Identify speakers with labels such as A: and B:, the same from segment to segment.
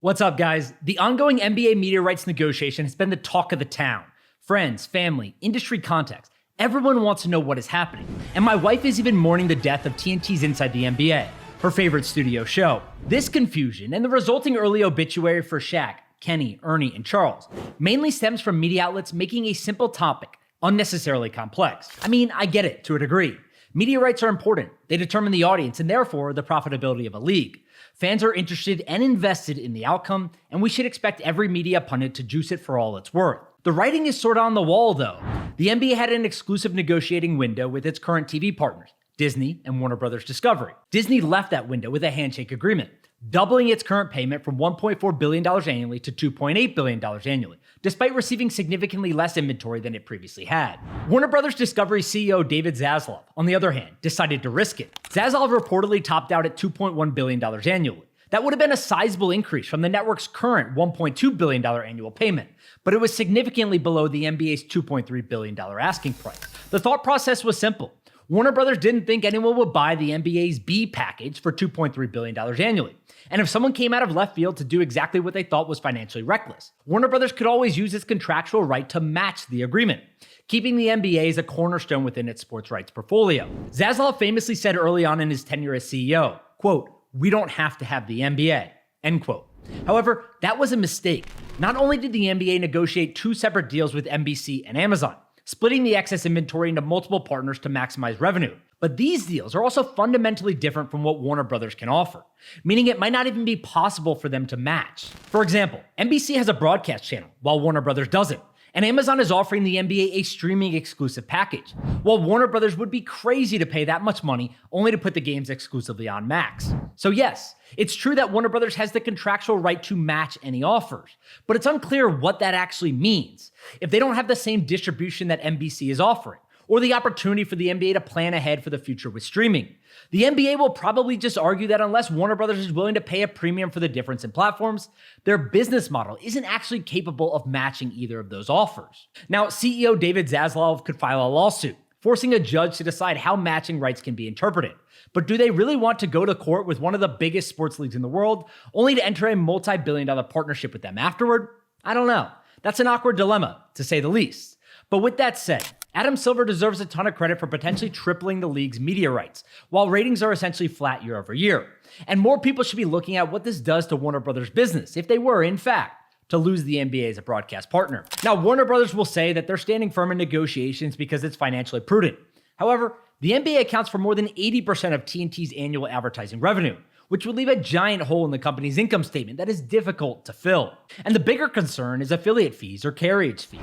A: What's up, guys? The ongoing NBA media rights negotiation has been the talk of the town. Friends, family, industry contacts, everyone wants to know what is happening. And my wife is even mourning the death of TNT's Inside the NBA, her favorite studio show. This confusion and the resulting early obituary for Shaq, Kenny, Ernie, and Charles mainly stems from media outlets making a simple topic unnecessarily complex. I mean, I get it to a degree. Media rights are important. They determine the audience and therefore the profitability of a league. Fans are interested and invested in the outcome, and we should expect every media pundit to juice it for all it's worth. The writing is sort of on the wall, though. The NBA had an exclusive negotiating window with its current TV partners, Disney and Warner Bros. Discovery. Disney left that window with a handshake agreement, doubling its current payment from $1.4 billion annually to $2.8 billion annually, despite receiving significantly less inventory than it previously had. Warner Bros. Discovery CEO David Zazlav, on the other hand, decided to risk it. Zazlav reportedly topped out at $2.1 billion annually. That would have been a sizable increase from the network's current $1.2 billion annual payment, but it was significantly below the NBA's $2.3 billion asking price. The thought process was simple. Warner Bros. Didn't think anyone would buy the NBA's B package for $2.3 billion annually. And if someone came out of left field to do exactly what they thought was financially reckless, Warner Bros. Could always use its contractual right to match the agreement, keeping the NBA as a cornerstone within its sports rights portfolio. Zazlav famously said early on in his tenure as CEO, quote, "We don't have to have the NBA," end quote. However, that was a mistake. Not only did the NBA negotiate two separate deals with NBC and Amazon, splitting the excess inventory into multiple partners to maximize revenue, but these deals are also fundamentally different from what Warner Bros. Can offer, meaning it might not even be possible for them to match. For example, NBC has a broadcast channel, while Warner Bros. Doesn't. And Amazon is offering the NBA a streaming exclusive package, while Warner Bros. Would be crazy to pay that much money only to put the games exclusively on Max. So yes, it's true that Warner Bros. Has the contractual right to match any offers, but it's unclear what that actually means if they don't have the same distribution that NBC is offering, or the opportunity for the NBA to plan ahead for the future with streaming. The NBA will probably just argue that unless Warner Bros. Is willing to pay a premium for the difference in platforms, their business model isn't actually capable of matching either of those offers. Now, CEO David Zazlav could file a lawsuit, forcing a judge to decide how matching rights can be interpreted. But do they really want to go to court with one of the biggest sports leagues in the world, only to enter a multi-billion-dollar partnership with them afterward? I don't know. That's an awkward dilemma, to say the least. But with that said, Adam Silver deserves a ton of credit for potentially tripling the league's media rights, while ratings are essentially flat year over year. And more people should be looking at what this does to Warner Bros. Business, if they were, in fact, to lose the NBA as a broadcast partner. Now, Warner Bros. Will say that they're standing firm in negotiations because it's financially prudent. However, the NBA accounts for more than 80% of TNT's annual advertising revenue, which would leave a giant hole in the company's income statement that is difficult to fill. And the bigger concern is affiliate fees or carriage fees.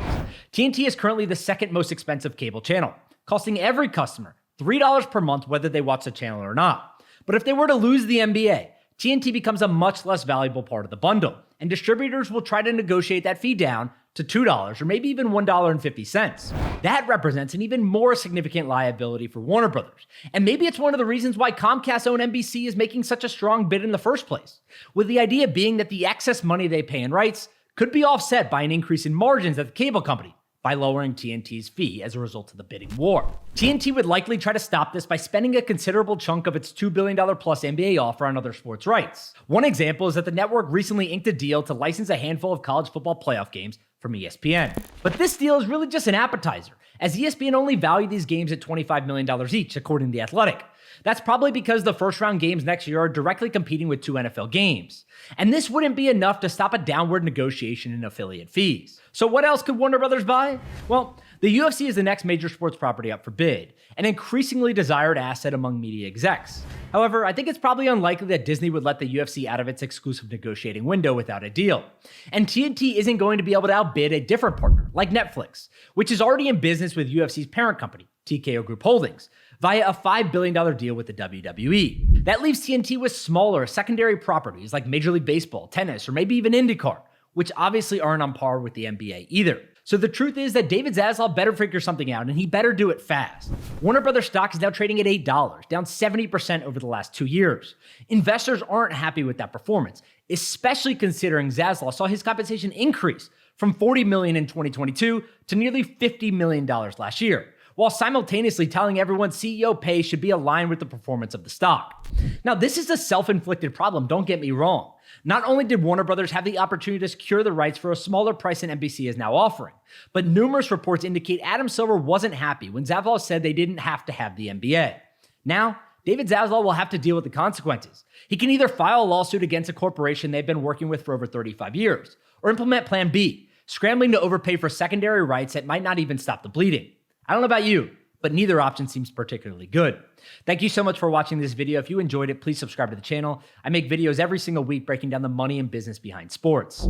A: TNT is currently the second most expensive cable channel, costing every customer $3 per month whether they watch the channel or not. But if they were to lose the NBA, TNT becomes a much less valuable part of the bundle, and distributors will try to negotiate that fee down to $2 or maybe even $1.50. That represents an even more significant liability for Warner Bros. And maybe it's one of the reasons why Comcast-owned NBC is making such a strong bid in the first place, with the idea being that the excess money they pay in rights could be offset by an increase in margins at the cable company by lowering TNT's fee as a result of the bidding war. TNT would likely try to stop this by spending a considerable chunk of its $2 billion plus NBA offer on other sports rights. One example is that the network recently inked a deal to license a handful of college football playoff games from ESPN. But this deal is really just an appetizer, as ESPN only valued these games at $25 million each, according to The Athletic. That's probably because the first round games next year are directly competing with two NFL games. And this wouldn't be enough to stop a downward negotiation in affiliate fees. So what else could Warner Bros. Buy? Well, the UFC is the next major sports property up for bid, an increasingly desired asset among media execs. However, I think it's probably unlikely that Disney would let the UFC out of its exclusive negotiating window without a deal. And TNT isn't going to be able to outbid a different partner, like Netflix, which is already in business with UFC's parent company, TKO Group Holdings, via a $5 billion deal with the WWE. That leaves TNT with smaller secondary properties like Major League Baseball, tennis, or maybe even IndyCar, which obviously aren't on par with the NBA either. So the truth is that David Zaslav better figure something out, and he better do it fast. Warner Brothers stock is now trading at $8, down 70% over the last 2 years. Investors aren't happy with that performance, especially considering Zaslav saw his compensation increase from $40 million in 2022 to nearly $50 million last year, while simultaneously telling everyone CEO pay should be aligned with the performance of the stock. Now, this is a self-inflicted problem, don't get me wrong. Not only did Warner Brothers have the opportunity to secure the rights for a smaller price than NBC is now offering, but numerous reports indicate Adam Silver wasn't happy when Zazlav said they didn't have to have the NBA. Now, David Zazlav will have to deal with the consequences. He can either file a lawsuit against a corporation they've been working with for over 35 years, or implement Plan B, scrambling to overpay for secondary rights that might not even stop the bleeding. I don't know about you, but neither option seems particularly good. Thank you so much for watching this video. If you enjoyed it, please subscribe to the channel. I make videos every single week breaking down the money and business behind sports.